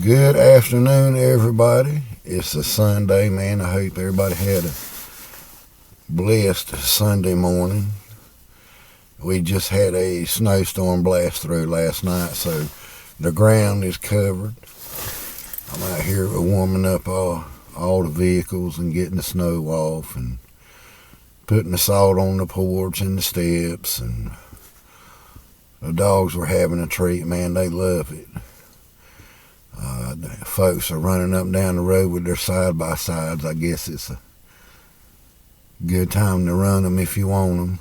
Good afternoon, everybody. It's a Sunday, man. I hope everybody had a blessed Sunday morning. We just had a snowstorm blast through last night, so the ground is covered. I'm out here warming up all the vehicles and getting the snow off and putting the salt on the porch and the steps. And the dogs were having a treat, man. They love it. Folks are running up and down the road with their side-by-sides. I guess it's a good time to run them if you want them.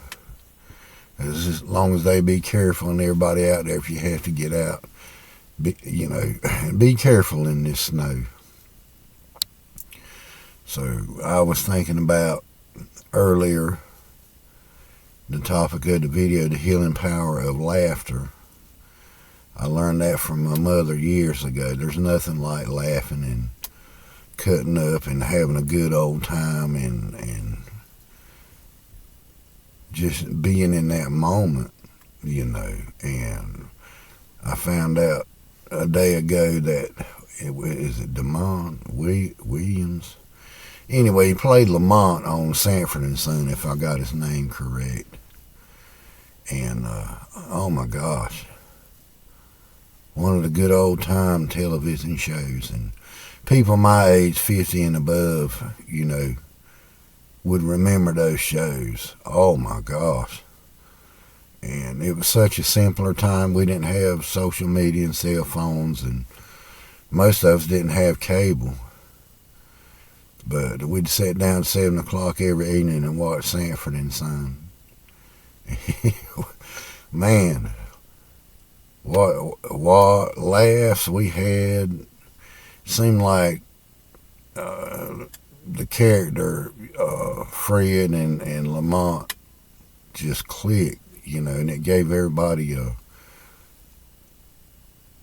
As long as they be careful, and everybody out there, if you have to get out, be careful in this snow. So I was thinking about earlier the topic of the video, the healing power of laughter. I learned that from my mother years ago. There's nothing like laughing and cutting up and having a good old time and just being in that moment, And I found out a day ago that is it Lamont Williams? Anyway, he played Lamont on Sanford and Son, if I got his name correct. And oh my gosh, one of the good old time television shows. And people my age, 50 and above, would remember those shows. Oh my gosh. And it was such a simpler time. We didn't have social media and cell phones, and most of us didn't have cable. But we'd sit down at 7 o'clock every evening and watch Sanford and Son. Man, what laughs we had. Seemed like the character Fred and Lamont just clicked, and it gave everybody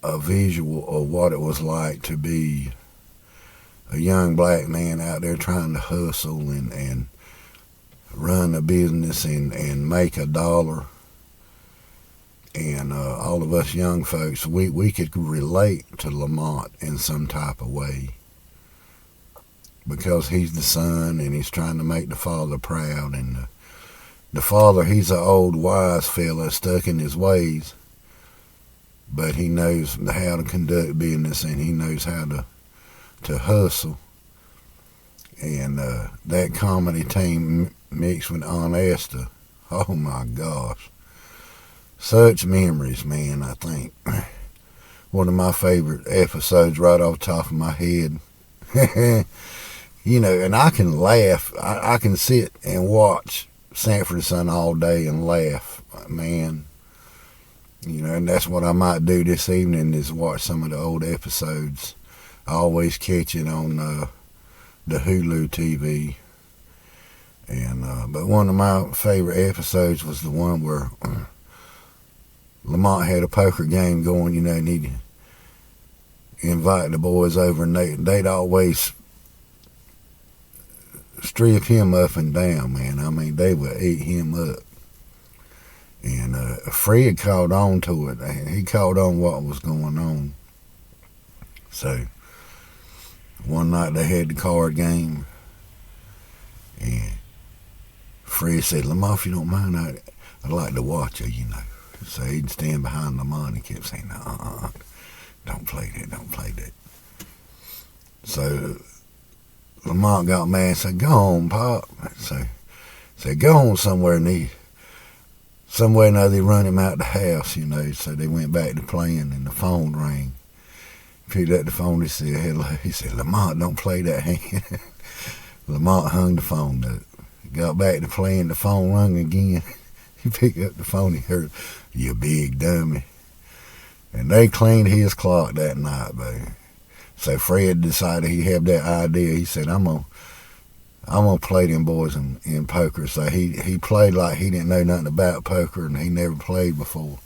a visual of what it was like to be a young black man out there trying to hustle and run a business and make a dollar. And all of us young folks, we could relate to Lamont in some type of way, because he's the son and he's trying to make the father proud. And the father, he's an old wise fella stuck in his ways, but he knows how to conduct business and he knows how to hustle. And that comedy team mixed with Aunt Esther, oh my gosh. Such memories, man, I think. One of my favorite episodes right off the top of my head. And I can laugh. I can sit and watch Sanford and Son all day and laugh, man. And that's what I might do this evening, is watch some of the old episodes. I always catch it on the Hulu TV. And but one of my favorite episodes was the one where Lamont had a poker game going, and he'd invite the boys over, and they'd always strip him up and down, man. I mean, they would eat him up. And Fred caught on to it. He caught on what was going on. So one night they had the card game, and Fred said, "Lamont, if you don't mind, I'd like to watch you, So he'd stand behind Lamont and kept saying, don't play that. So Lamont got mad and said, "Go on, Pop." So said, "Go on somewhere," and some way or another they run him out the house, So they went back to playing, and the phone rang. Picked up the phone, he said, "Hello." He said, "Lamont, don't play that hand." Lamont hung the phone up. Got back to playing, the phone rung again. He picked up the phone, he heard, "You big dummy." And they cleaned his clock that night, baby. So Fred decided he had that idea. He said, I'm gonna play them boys in poker. So he played like he didn't know nothing about poker, and he never played before.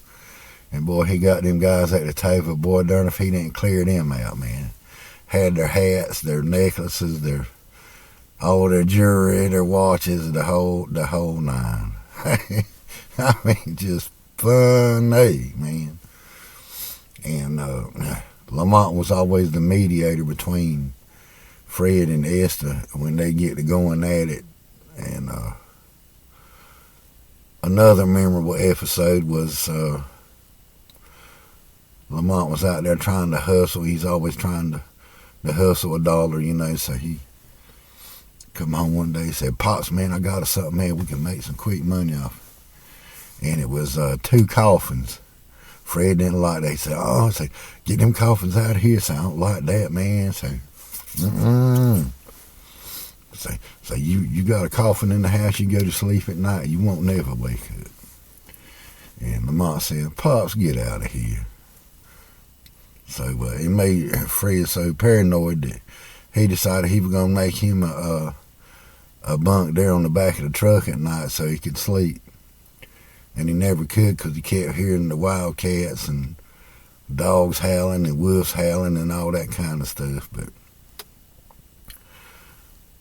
And boy, he got them guys at the table. Boy, darn if he didn't clear them out, man. Had their hats, their necklaces, all their jewelry, their watches, the whole nine. I mean, just funny, man. And Lamont was always the mediator between Fred and Esther when they get to going at it. And another memorable episode was Lamont was out there trying to hustle. He's always trying to hustle a dollar, so he come home one day and said, "Pops, man, I got us something, man, we can make some quick money off." And it was 2 coffins. Fred didn't like that. He said, "Oh," say, "get them coffins out of here." So I don't like that, man. So, So you got a coffin in the house, you go to sleep at night, you won't never wake up. And Lamont said, "Pops, get out of here." So it made Fred so paranoid that he decided he was going to make him a bunk there on the back of the truck at night so he could sleep. And he never could because he kept hearing the wildcats and dogs howling and wolves howling and all that kind of stuff. But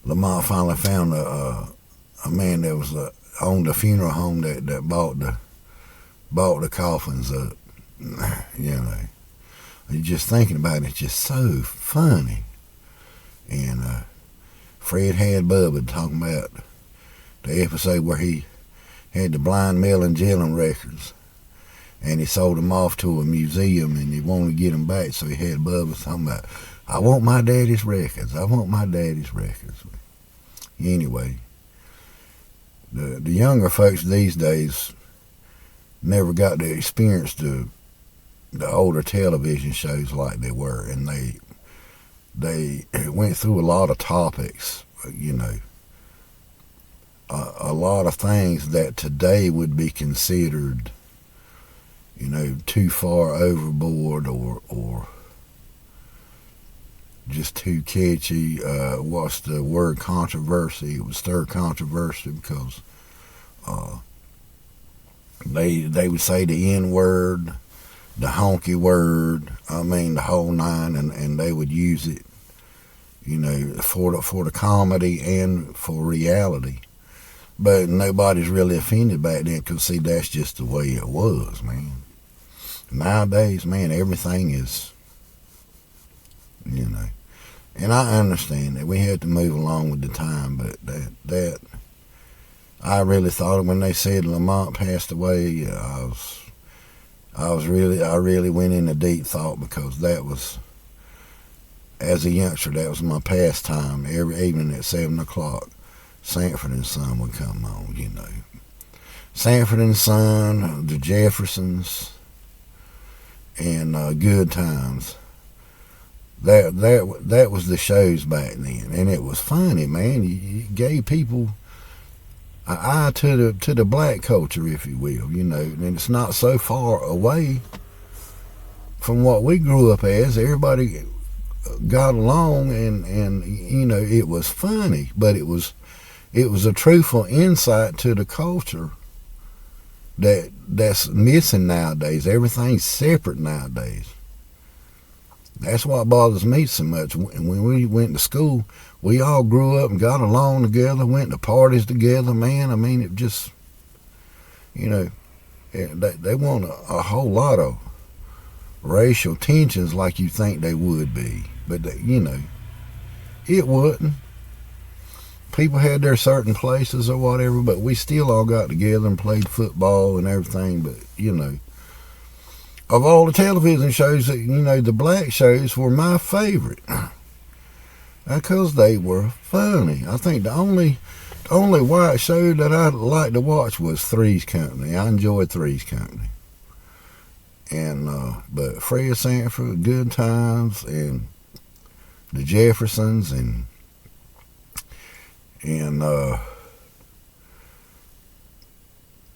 Lamont finally found a man that was owned a funeral home that bought the coffins up. You're just thinking about it, it's just so funny. And Fred had Bubba talking about the episode where he had the Blind Melon Jellin records, and he sold them off to a museum, and he wanted to get them back, so he had Bubba talking about, "I want my daddy's records. I want my daddy's records." Anyway, the younger folks these days never got to experience the older television shows like they were, and they went through a lot of topics, a lot of things that today would be considered, too far overboard or just too catchy. What's the word? Controversy. It would stir controversy because they would say the N-word, the honky word, the whole nine, and they would use it, for the comedy and for reality. But nobody's really offended back then because, see, that's just the way it was, man. Nowadays, man, everything is, and I understand that we had to move along with the time, but that I really thought when they said Lamont passed away, I really went into deep thought, because that was, as a youngster, that was my pastime. Every evening at 7 o'clock, Sanford and Son would come on, Sanford and Son, the Jeffersons, and Good Times. That was the shows back then, and it was funny, man. You gave people an eye to the black culture, if you will, and it's not so far away from what we grew up as. Everybody got along, and it was funny, but it was a truthful insight to the culture that's missing nowadays. Everything's separate nowadays. That's what bothers me so much. When we went to school, we all grew up and got along together, went to parties together, man. It just, they want a whole lot of racial tensions like you think they would be. But, it wouldn't. People had their certain places or whatever, but we still all got together and played football and everything. But, of all the television shows, the black shows were my favorite because they were funny. I think the only white show that I liked to watch was Three's Company. I enjoyed Three's Company. And but Fred Sanford, Good Times, and the Jeffersons, and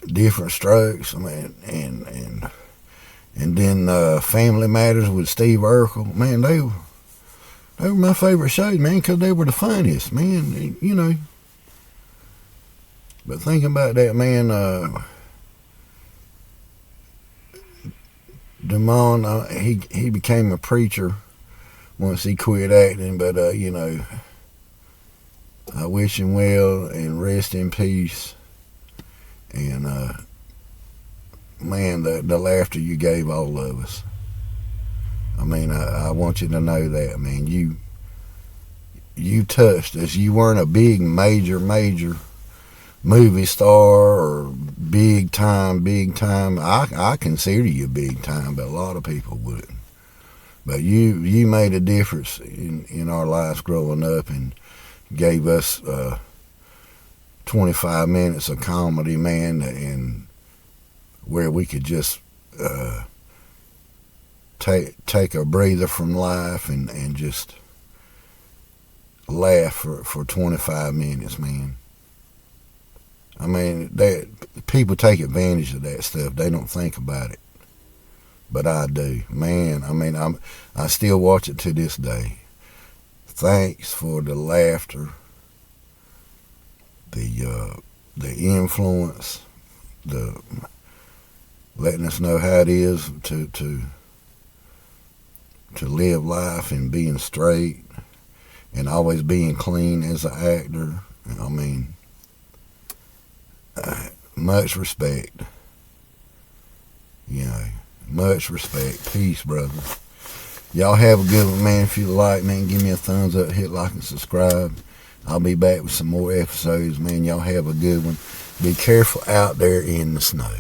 Different Strokes, and then Family Matters with Steve Urkel. Man, they were my favorite shows, man, because they were the funniest, man, But thinking about that, man, Damon, he became a preacher once he quit acting, but, I wish him well and rest in peace. And, man, the laughter you gave all of us. I mean, I want you to know that, man. You touched us. You weren't a big, major movie star or big time. I consider you big time, but a lot of people wouldn't. But you made a difference in our lives growing up and gave us 25 minutes of comedy, man, and where we could just take a breather from life and just laugh for 25 minutes, man. I mean, people take advantage of that stuff. They don't think about it, but I do, man. I mean, I still watch it to this day. Thanks for the laughter, the influence, the letting us know how it is to live life and being straight and always being clean as an actor. I mean, much respect. You know, much respect. Peace, brother. Y'all have a good one, man. If you like, man, give me a thumbs up, hit like and subscribe. I'll be back with some more episodes, man. Y'all have a good one. Be careful out there in the snow.